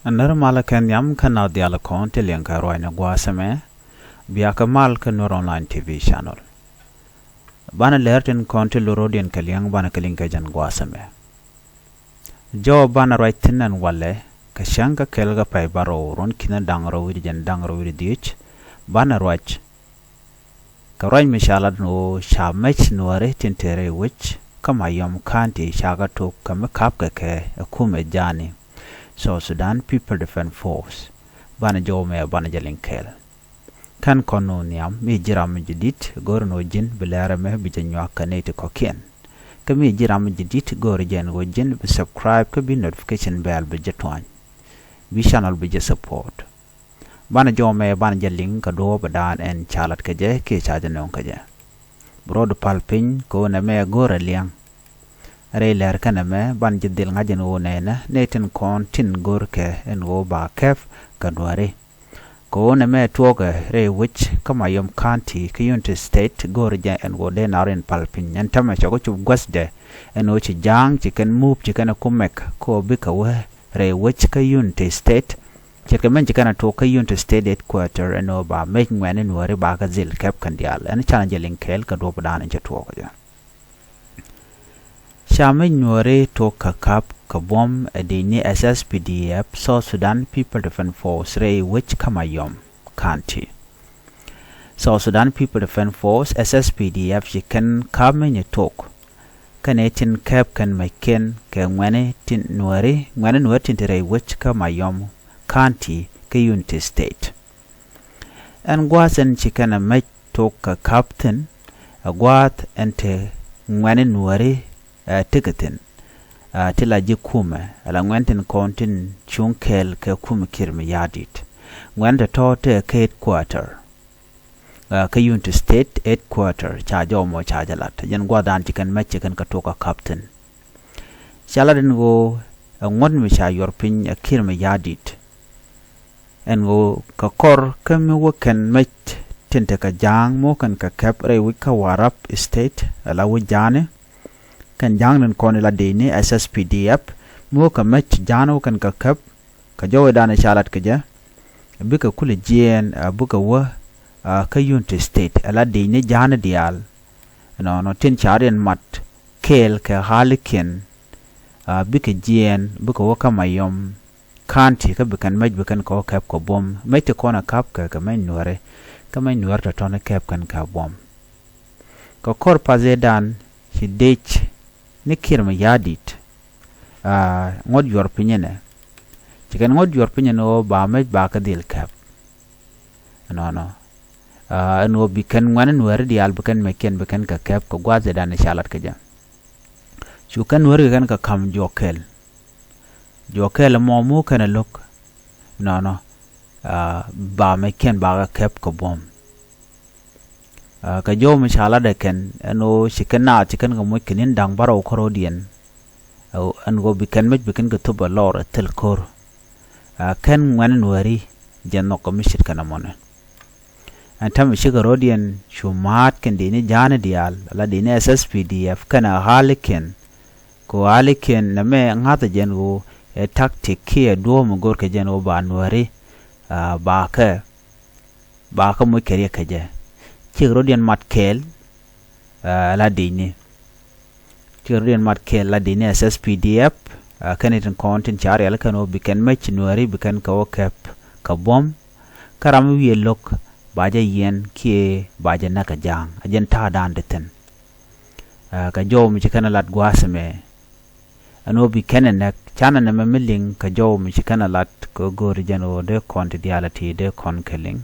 Anar malakan yam kana diala kon tilianka roina guasame biaka malka Nuer Online TV channel. Bana lertin kon tilurodian kaliang bana kalinka jan guasame. Jo bana raitin an wale kashanka kelga pai baro ron kina dangro widi jan dangro widi dich bana roach. Karoin mishalad no shamech nuare tintere wich kama yom kanti shaga to kama kapka ke akume jani. South Sudan People Defense Force bana jome bana jalinkel kan kono niam mi jiram jidit gorno jin belara me bijanyo kanete kokien kami jiram jidit gor jen go jin be subscribe ka bi notification bell be jetwan bi channel be je support bana jome bana jalin ka do badan en chalat ka je ke chaja non ka je brod palpin ko na me gor liang Railer kaname ban jidil ngajin wo nena netin kon tin gorke en wo ba kef kadware ko neme tuoge re which kama yom county kiyunti state gorja en wo de narin palpin en tama chogo chub gwasde en wo chi jang chicken move chicken kumek ko bika we re which kiyunti state chicken men chicken to kiyunti state headquarter en wo ba making when en wore ba ka zil kep kandial en challenge linkel ka do badan en tuoge Shame Nuer to kakap kabom edini SSPDF South Sudan People Defense Force Ray which Kamayom County. South Sudan People Defense Force SSPDF chicken kamen talk. Kanetin cap can maken can wene tin Nuer when Nuer tintere which Kamayom County Kayunti State. And guasen chicken a make talk a captain a guat ente when Nuer ticketin tila jikume ala ngwentin kontin chunkel ke kumikirmi yadit ngwenta tote ke headquarter ke unit state headquarter chajo mo chajalat yen gwadan chicken match chicken katoka captain chaladin go ngon mi cha yorpin kirmi yadit en go ka kor kemi woken match tinte ka jang mo kan ka kapre wika warap state ala wujane kan jangnen koni la dini SSPDF mo ka mech jano kan ka kap ka jowe dana chalat ka ja bika kule jien buka wa ka unity state ala dini jana dial no tin charian mat kel ka halikin bika jien buka wa ka mayom kanti ka bikan mech bikan ko kap ko bom mete kona kap ka may Nuer ta tona kap kan ka bom ka kor pazedan si dech nikirma yadit ngod yor pinyene chicken ngod yor pinyeno ba me ba ka dil kap no no bikan ngwan Nuer dial bikan meken bikan ka kap ko gwaze dan shalat ka ja chukan Nuer kan ka kam jokel mo kana lok no ba meken ba ka kap ko bom ka jo mi shala de ken no shikena chicken go mo kinin dang baro korodian an go bikan me bikan go to balor tel kor ken ngwan Nueri janno ko mi shikana mona antam shigarodian shumat ken dini jana dial la dini SSPDF kana haliken ko haliken na me ngata jen go tactic ke do mo gor ke jen o ba Nueri ba ka mo keriya ka je Tigrodian matkel la dini SSPDF kanitin kontin chari ala kano bikan mech Nueri bikan ka kap ka bom karam wi lok baja yen kie baja naka jang ajen ta dan deten ka jo mi chikana lat gwasame ano bikan nek chana na memiling ka jo mi chikana lat ko gor jano de confidentiality de konkeling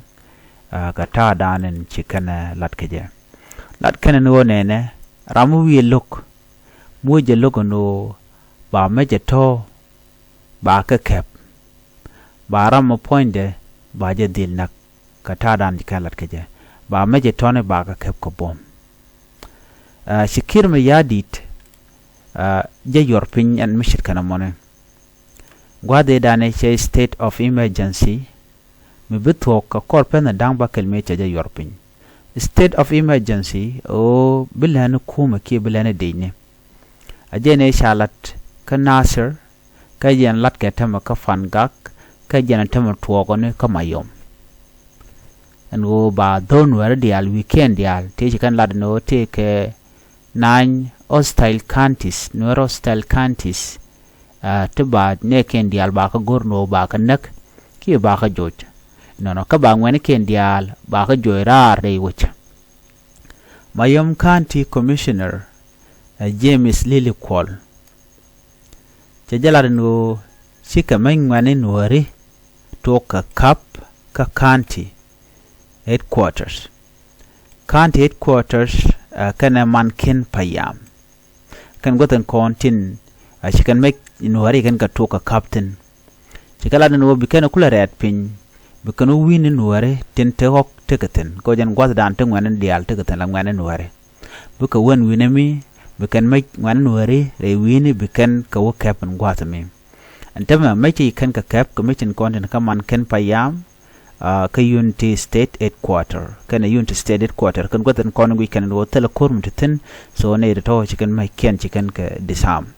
ka ta danen chikana lat keje lat kana no nene ramu wi lok mo je lok no ba meje to ba ka kep ba ram poinde ba je dil nak ka ta dan chikana lat keje ba meje to ne ba ka kep ko bom shikir me yadit je yorpin an mishit kana mone gwade dane che state of emergency mi bitok ka korpen dang ba kelme chaja yorpin state of emergency o bilan kuma ke bilan deine ajene shalat ka nasir ka yen lat ka tama ka fangak ka jana tama tuogo ne kama yom ngo ba don wer dial weekend dial te kan lad no te ke 9 hostile counties Nuer hostile counties te ba ne ken dial ba ka gorno ba ka nak ki ba ka joj no ka ba ngwen ken dial ba ka joira re wuch Mayom County Commissioner James Lilikwol jalar no sika mangwane nuari to ka kap ka county headquarters kana mankin payam kan gotan kontin chikan make nuari kan ka to ka captain chikala no bikana kula red pin bikano win nuari tin te hok tekaten ko jan gwat dan te ngwan dial tekaten la ngwan nuari buka won winami bikan make ngwan nuari re wini bikan ka wo kapan gwat mi antama mai kan ka kap commission kontin ka mankin payam ka unity state headquarter kana unity state headquarter kan gotan kon wi kan wo tele korm tin so ne to chikan mai ken chikan ka disam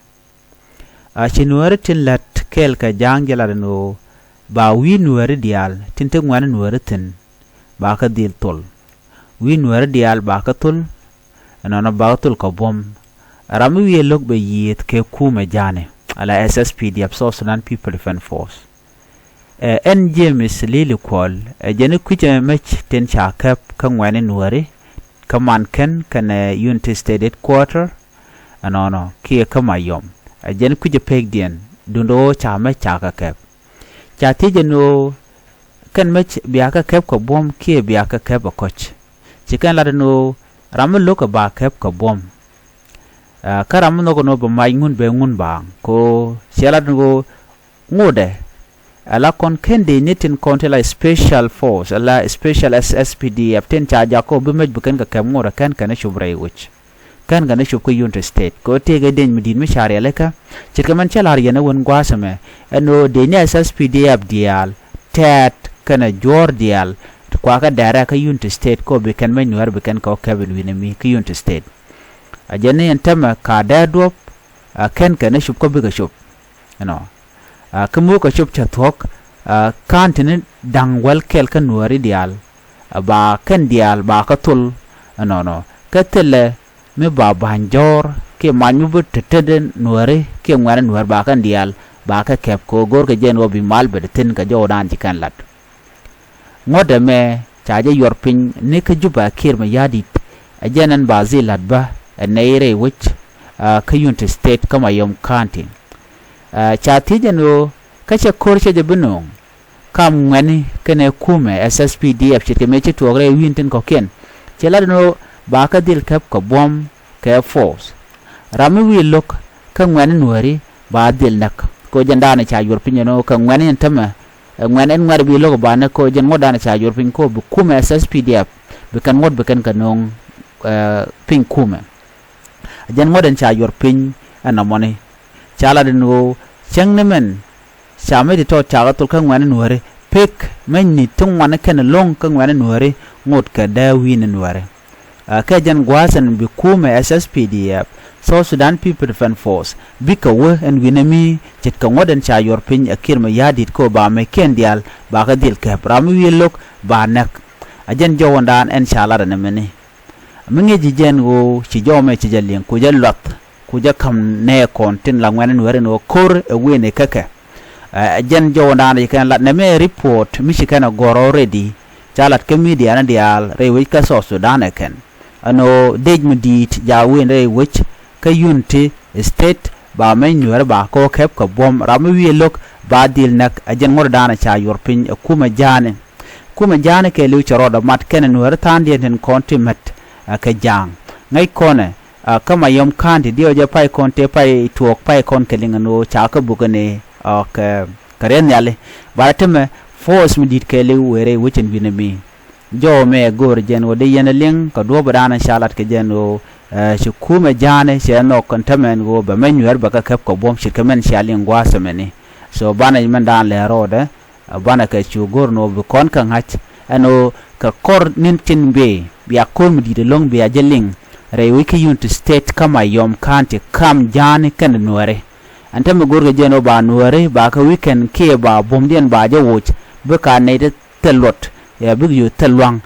chinuar tin lat kel ka jangjala no ba wi nuar dial tin te ngwan nuar tin ba ka dil tol wi nuar dial ba ka tol ana ba tol ka bom ramu wi lok be yet ke kuma jane ala SSPD South Sudan People Defense Force en James Lilikwol jene kuje mech ten cha kap kan wani nuare kaman ken kana unity state headquarter anono kie kama yom jene kuje pegdien dundo cha mech cha ka kap cha tijeno kan mech biya ka kap ko bom kie biya ka kap koch chikan ladano ramu loka ba kap ko bom karam no no ba mai ngun be ngun ba ko sialadno ngode ala kon kende nitin kontela special force ala special SSPD apten charge ko bimej bukan ka kamora kan kana shubrai wich kan gana shub ko unity state ko tege den midin mi shari aleka chirkaman chalar yana won gwasame eno de ni SSPD abdial tat kana jordial kwa ka dara ka unity state ko bikan men nuar bikan ko kabin winami ka unity state ajane entama ka dadop kan kana shub ko biga shub kamu ko chup chathok kantin dangwal kel kan nuari dial ba kan dial ba ka tul no katele me ba banjor ke manyu bu teteden nuari ke ngwana nuar ba kan dial ba ka kep ko gor ke jen obi mal be tin ka jodan ji kan lat ngode me chaje yorpin ne ka juba kir ma yadi ajenan ba zilat ba neire wich ka unity state kama yom kantin chatijano kacha korche de bunong kam ngani kene kume SSPD apchite meche tuogre winten ko ken cheladno ba ka dil kap ko bom ke force rami wi lok ka ngani nuari ba dil nak ko jandana cha yorpinyano ka ngani entama ngani ngari bi lok ba na ko jan ngodana cha yorpin ko bu kume SSPD ap bekan ngod bekan kanong ping kume jan ngodan cha yorpin anamone chala dino changnemen chame de to chaga tul kan wan nuare pek men ni tung wan kan long kan wan nuare ngot ka da win nuare ka jan gwasan bi kuma SSPD South Sudan People Defense Force bika we en winami jet ka ngoden cha yor pin akir ma yadit ko ba me ken dial ba ka dil ka pram wi lok ba nak ajan jowandan en chala na meni minge ji jen go ci jome ci jalien ko jallat kuja kam ne kontin la ngwan nuare no kor wene kaka jan jowndana kan lat ne me report michikana goro ready chalat ke media na dial re wi ka South Sudan ken ano dej medit ja wen re wich ka unity state ba men nuare ba ko kep ko bom ram wi lok ba dil nak ajan ngordana cha yorpin kuma jane ke lu choroda mat ken nuare tan den konti met ka jang ngai kone kama yom kanti dio je pai konte pai tuok pai kon kelinga no chaka bugane ka karen yale barateme force mi dit kele were wuchen binami jo me gor jen wode yena ling ka do badana shalat ke jeno shukuma jane sheno kontamen go ba menywer baka kep ko bom shikamen shaling gwasameni so bana yiman dan le rode bana ka chu gor no bu kon kan hach ano ka kor nintin be biya kor mi dit long biya jeling re wiki unity state kama yom kanti kam jani kan nuare ante me gor ga jeno ba nuare ba ka weekend ke ba bomdien ba je wuch be ka ne de telot ya big yu telwang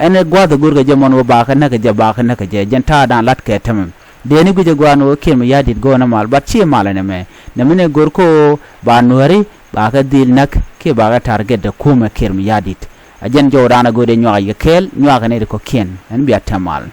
ene gwa da gor ga je mon ba ka na ka je ba ka na ka je jenta dan lat ke tem de ni guje gwa no ke me yadit go na mal ba chi mal ne me ne mene gor ko ba nuare ba ka dil nak ke ba ka target da kuma ker me yadit ajen jo dana go de nyaa ye kel nyaa ka ne ko ken en biya tamal